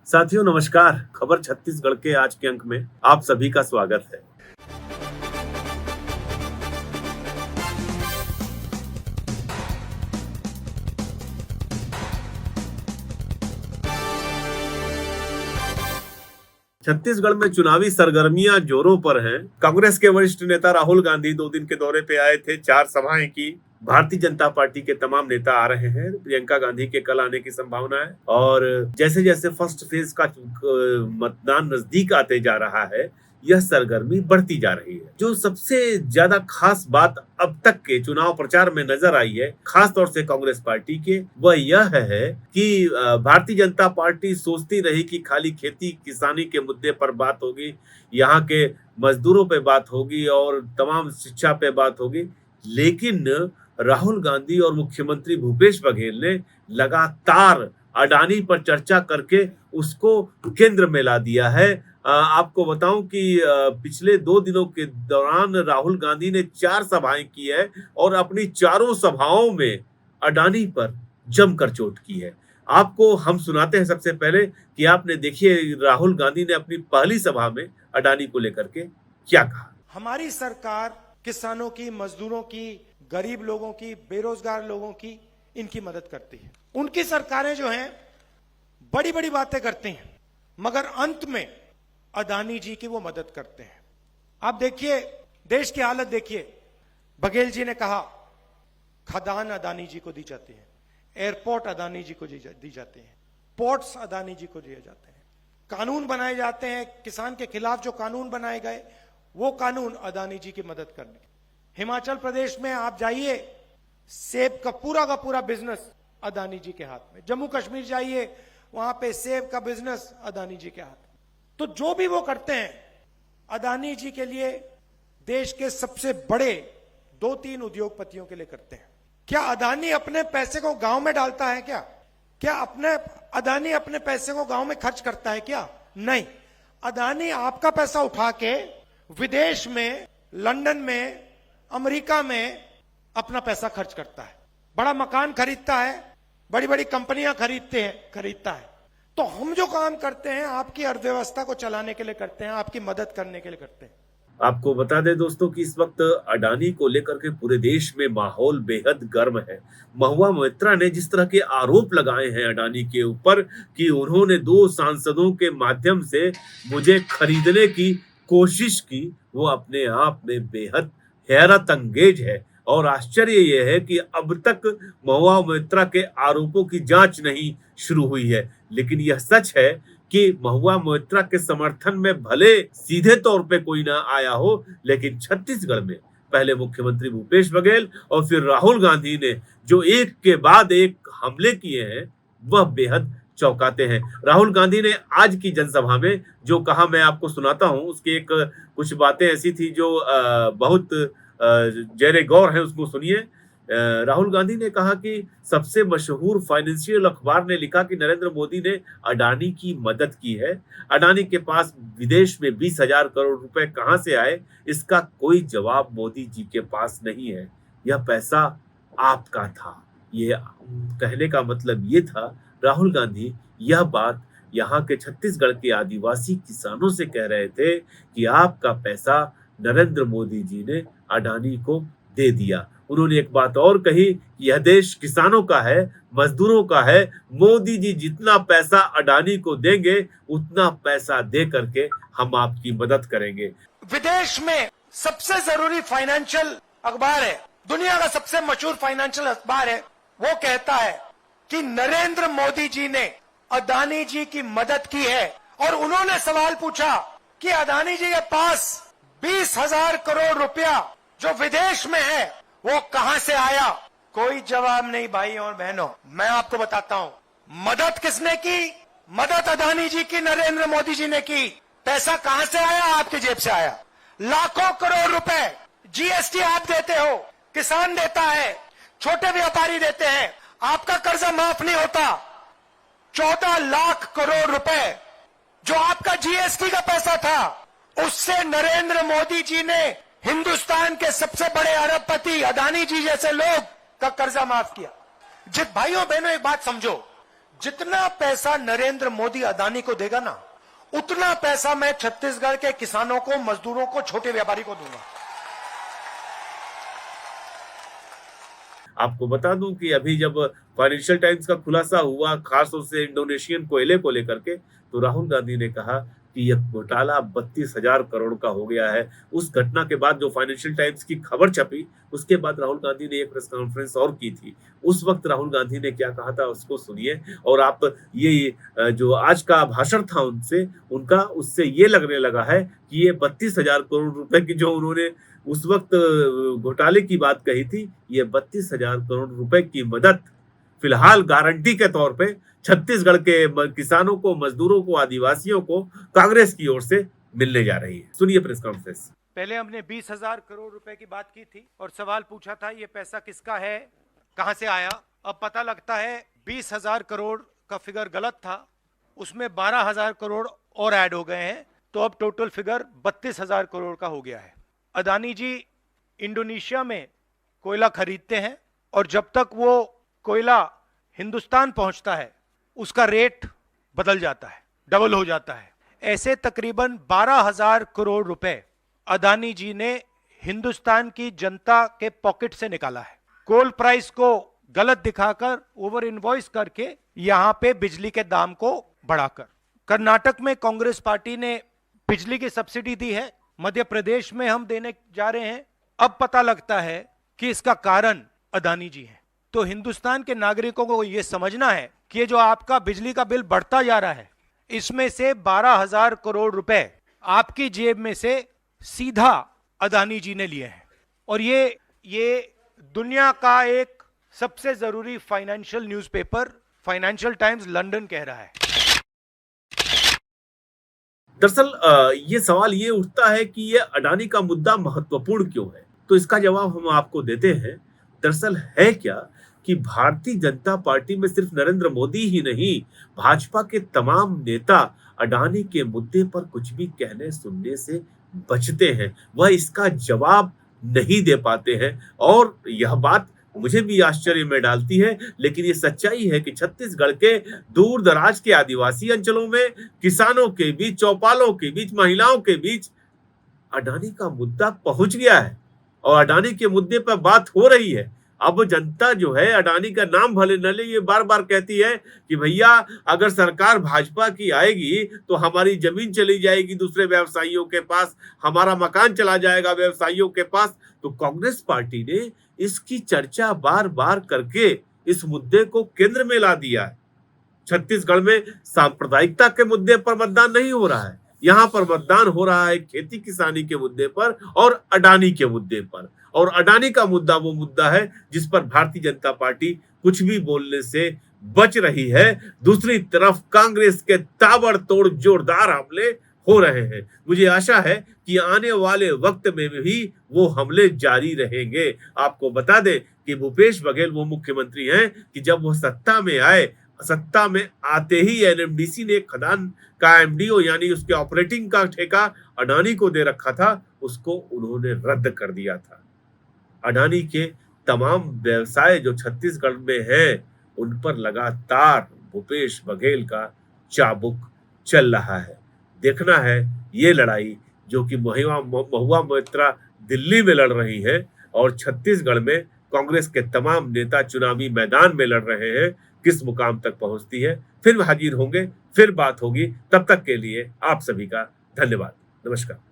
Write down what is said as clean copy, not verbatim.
साथियों नमस्कार। खबर छत्तीसगढ़ के आज के अंक में आप सभी का स्वागत है। छत्तीसगढ़ में चुनावी सरगर्मियां जोरों पर हैं। कांग्रेस के वरिष्ठ नेता राहुल गांधी 2 दिन के दौरे पे आए थे, 4 सभाएं की। भारतीय जनता पार्टी के तमाम नेता आ रहे हैं। प्रियंका गांधी के कल आने की संभावना है और जैसे जैसे फर्स्ट फेज का मतदान नजदीक आते जा रहा है, यह सरगर्मी बढ़ती जा रही है। जो सबसे ज्यादा खास बात अब तक के चुनाव प्रचार में नजर आई है, खास तौर से कांग्रेस पार्टी के, वह यह है कि भारतीय जनता पार्टी सोचती रही कि खाली खेती किसानी के मुद्दे पर बात होगी, यहाँ के मजदूरों पे बात होगी और तमाम शिक्षा पे बात होगी। लेकिन राहुल गांधी और मुख्यमंत्री भूपेश बघेल ने लगातार अडानी पर चर्चा करके उसको केंद्र में ला दिया है। आपको बताऊं कि पिछले 2 दिनों के दौरान राहुल गांधी ने 4 सभाएं की है और अपनी चारों सभाओं में अडानी पर जमकर चोट की है। आपको हम सुनाते हैं सबसे पहले कि आपने देखिए राहुल गांधी ने अपनी पहली सभा में अडानी को लेकर के क्या कहा। हमारी सरकार किसानों की, मजदूरों की, गरीब लोगों की, बेरोजगार लोगों की, इनकी मदद करती है। उनकी सरकारें जो हैं बड़ी बड़ी बातें करती हैं, मगर अंत में अडानी जी की वो मदद करते हैं। आप देखिए देश की हालत देखिए। बघेल जी ने कहा खदान अडानी जी को दी जाती है, एयरपोर्ट अडानी जी को दी जाती है, पोर्ट्स अडानी जी को दिए जाते हैं, कानून बनाए जाते हैं। किसान के खिलाफ जो कानून बनाए गए वो कानून अडानी जी की मदद करने। हिमाचल प्रदेश में आप जाइए, सेब का पूरा बिजनेस अडानी जी के हाथ में। जम्मू कश्मीर जाइए, वहां पे सेब का बिजनेस अडानी जी के हाथ में। तो जो भी वो करते हैं अडानी जी के लिए, देश के सबसे बड़े 2-3 उद्योगपतियों के लिए करते हैं। क्या अडानी अपने पैसे को गांव में डालता है क्या अडानी अपने पैसे को गांव में खर्च करता है क्या? नहीं। अडानी आपका पैसा उठा के विदेश में, लंदन में, अमेरिका में अपना पैसा खर्च करता है। बड़ा मकान खरीदता है, बड़ी बड़ी कंपनियां खरीदता है। तो हम जो काम करते हैं आपकी अर्थव्यवस्था को चलाने के लिए करते हैं, आपकी मदद करने के लिए करते हैं। आपको बता दें दोस्तों कि इस वक्त अडानी को लेकर के पूरे देश में माहौल बेहद गर्म है। महुआ मोइत्रा ने जिस तरह के आरोप लगाए हैं अडानी के ऊपर कि उन्होंने 2 सांसदों के माध्यम से मुझे खरीदने की कोशिश की, वो अपने आप में बेहद हैरत अंगेज है। और आश्चर्य यह है कि अब तक महुआ मोइत्रा के आरोपों की जांच नहीं शुरू हुई है। लेकिन यह सच है कि महुआ मोइत्रा के समर्थन में भले सीधे तौर पे कोई ना आया हो, लेकिन छत्तीसगढ़ में पहले मुख्यमंत्री भूपेश बघेल और फिर राहुल गांधी ने जो एक के बाद एक हमले किए हैं, वह बेहद चौंकाते हैं। राहुल गांधी ने आज की जनसभा में जो कहा, मैं आपको सुनाता हूं। उसकी कुछ बातें ऐसी थी जो बहुत जेरे गौर है, उसको सुनिए। राहुल गांधी ने कहा कि सबसे मशहूर फाइनेंशियल अखबार ने लिखा कि नरेंद्र मोदी ने अडानी की मदद की है। अडानी के पास विदेश में 20,000 करोड़ रुपए कहां से आए, इसका कोई जवाब मोदी जी के पास नहीं है। यह पैसा आपका था। ये कहने का मतलब ये था, राहुल गांधी यह बात यहाँ के छत्तीसगढ़ के आदिवासी किसानों से कह रहे थे कि आपका पैसा नरेंद्र मोदी जी ने अडानी को दे दिया। उन्होंने एक बात और कही, यह देश किसानों का है, मजदूरों का है। मोदी जी जितना पैसा अडानी को देंगे, उतना पैसा दे करके हम आपकी मदद करेंगे। विदेश में सबसे जरूरी फाइनेंशियल अखबार है, दुनिया का सबसे मशहूर फाइनेंशियल अखबार है, वो कहता है कि नरेंद्र मोदी जी ने अडानी जी की मदद की है। और उन्होंने सवाल पूछा कि अडानी जी के पास 20,000 करोड़ रुपया जो विदेश में है वो कहां से आया? कोई जवाब नहीं। भाई और बहनों, मैं आपको बताता हूं, मदद किसने की? मदद अडानी जी की, नरेंद्र मोदी जी ने की। पैसा कहां से आया? आपकी जेब से आया। लाखों करोड़ रुपए जीएसटी आप देते हो, किसान देता है, छोटे व्यापारी देते हैं, आपका कर्जा माफ नहीं होता। 14 लाख करोड़ रुपए जो आपका जीएसटी का पैसा था, उससे नरेंद्र मोदी जी ने हिंदुस्तान के सबसे बड़े अरबपति अडानी जी जैसे लोग का कर्जा माफ किया। भाइयों बहनों, एक बात समझो, जितना पैसा नरेंद्र मोदी अदानी को देगा ना, उतना पैसा मैं छत्तीसगढ़ के किसानों को, मजदूरों को, छोटे व्यापारी को दूंगा। आपको बता दूं कि अभी जब फाइनेंशियल टाइम्स का खुलासा हुआ खासतौर से इंडोनेशियन कोयले को लेकर के, तो राहुल गांधी ने कहा कि यह घोटाला 32,000 करोड़ का हो गया है। उस घटना के बाद जो फाइनेंशियल टाइम्स की खबर छपी, उसके बाद राहुल गांधी ने एक प्रेस कॉन्फ्रेंस और की थी। उस वक्त राहुल गांधी ने क्या कहा था उसको सुनिए, और आप ये जो आज का भाषण था उनका उससे ये लगने लगा है कि ये 32,000 करोड़ रुपए की जो उन्होंने उस वक्त घोटाले की बात कही थी, ये 32,000 करोड़ रुपए की मदद फिलहाल गारंटी के तौर पे छत्तीसगढ़ के किसानों को, मजदूरों को, आदिवासियों को कांग्रेस की ओर से मिलने जा रही है। सुनिए प्रेस कॉन्फ्रेंस। पहले हमने 20,000 करोड़ रुपए की बात की थी और सवाल पूछा था ये पैसा किसका है, कहां से आया। अब पता लगता है 20,000 करोड़ का फिगर गलत था, उसमें 12,000 करोड़ और ऐड हो गए हैं, तो अब टोटल फिगर 32,000 करोड़ का हो गया है। अदानी जी इंडोनेशिया में कोयला खरीदते हैं और जब तक वो कोयला हिंदुस्तान पहुंचता है उसका रेट बदल जाता है, डबल हो जाता है। ऐसे तकरीबन 12,000 करोड़ रुपए अदानी जी ने हिंदुस्तान की जनता के पॉकेट से निकाला है। कोल प्राइस को गलत दिखाकर, ओवर इनवॉइस करके, यहां पे बिजली के दाम को बढ़ाकर। कर्नाटक में कांग्रेस पार्टी ने बिजली की सब्सिडी दी है, मध्य प्रदेश में हम देने जा रहे हैं। अब पता लगता है कि इसका कारण अदानी जी हैं। तो हिंदुस्तान के नागरिकों को यह समझना है कि जो आपका बिजली का बिल बढ़ता जा रहा है, इसमें से 12,000 करोड़ रुपए आपकी जेब में से सीधा अदानी जी ने लिए हैं। और ये दुनिया का एक सबसे जरूरी financial newspaper financial times London कह रहा है। दरअसल ये सवाल ये उठता है कि ये अडानी का मुद्दा महत्वपूर्ण क्यों है, तो इसका जवाब हम आपको देते हैं। दरअसल है क्या कि भारतीय जनता पार्टी में सिर्फ नरेंद्र मोदी ही नहीं, भाजपा के तमाम नेता अडानी के मुद्दे पर कुछ भी कहने सुनने से बचते हैं, वह इसका जवाब नहीं दे पाते हैं। और यह बात मुझे भी आश्चर्य में डालती है, लेकिन ये सच्चाई है कि छत्तीसगढ़ के दूर दराज के आदिवासी अंचलों में किसानों के बीच, चौपालों के बीच, महिलाओं के बीच अडानी का मुद्दा पहुंच गया है और अडानी के मुद्दे पर बात हो रही है। अब जनता जो है अडानी का नाम भले न ले, ये बार बार कहती है कि भैया अगर सरकार भाजपा की आएगी तो हमारी जमीन चली जाएगी दूसरे व्यवसायियों के पास, हमारा मकान चला जाएगा व्यवसायियों के पास। तो कांग्रेस पार्टी ने इसकी चर्चा बार बार करके इस मुद्दे को केंद्र में ला दिया है। छत्तीसगढ़ में सांप्रदायिकता के मुद्दे पर मतदान नहीं हो रहा है, यहाँ पर मतदान हो रहा है खेती किसानी के मुद्दे पर और अडानी के मुद्दे पर। और अडानी का मुद्दा वो मुद्दा है जिस पर भारतीय जनता पार्टी कुछ भी बोलने से बच रही है। दूसरी तरफ कांग्रेस के ताबड़तोड़ जोरदार हमले हो रहे हैं। मुझे आशा है कि आने वाले वक्त में भी वो हमले जारी रहेंगे। आपको बता दें कि भूपेश बघेल वो मुख्यमंत्री हैं कि जब वो सत्ता में आए, सत्ता में आते ही एनएमडीसी ने खदान का एमडीओ यानी उसके ऑपरेटिंग का ठेका अडानी को दे रखा था, उसको उन्होंने रद्द कर दिया था। अडानी के तमाम व्यवसाय जो छत्तीसगढ़ में हैं, उन पर लगातार भूपेश बघेल का चाबुक चल रहा है। देखना है ये लड़ाई जो कि महुआ मोइत्रा दिल्ली में लड़ रही है और छत्तीसगढ़ में कांग्रेस के तमाम नेता चुनावी मैदान में लड़ रहे हैं, किस मुकाम तक पहुंचती है। फिर हाजिर होंगे, फिर बात होगी। तब तक के लिए आप सभी का धन्यवाद। नमस्कार।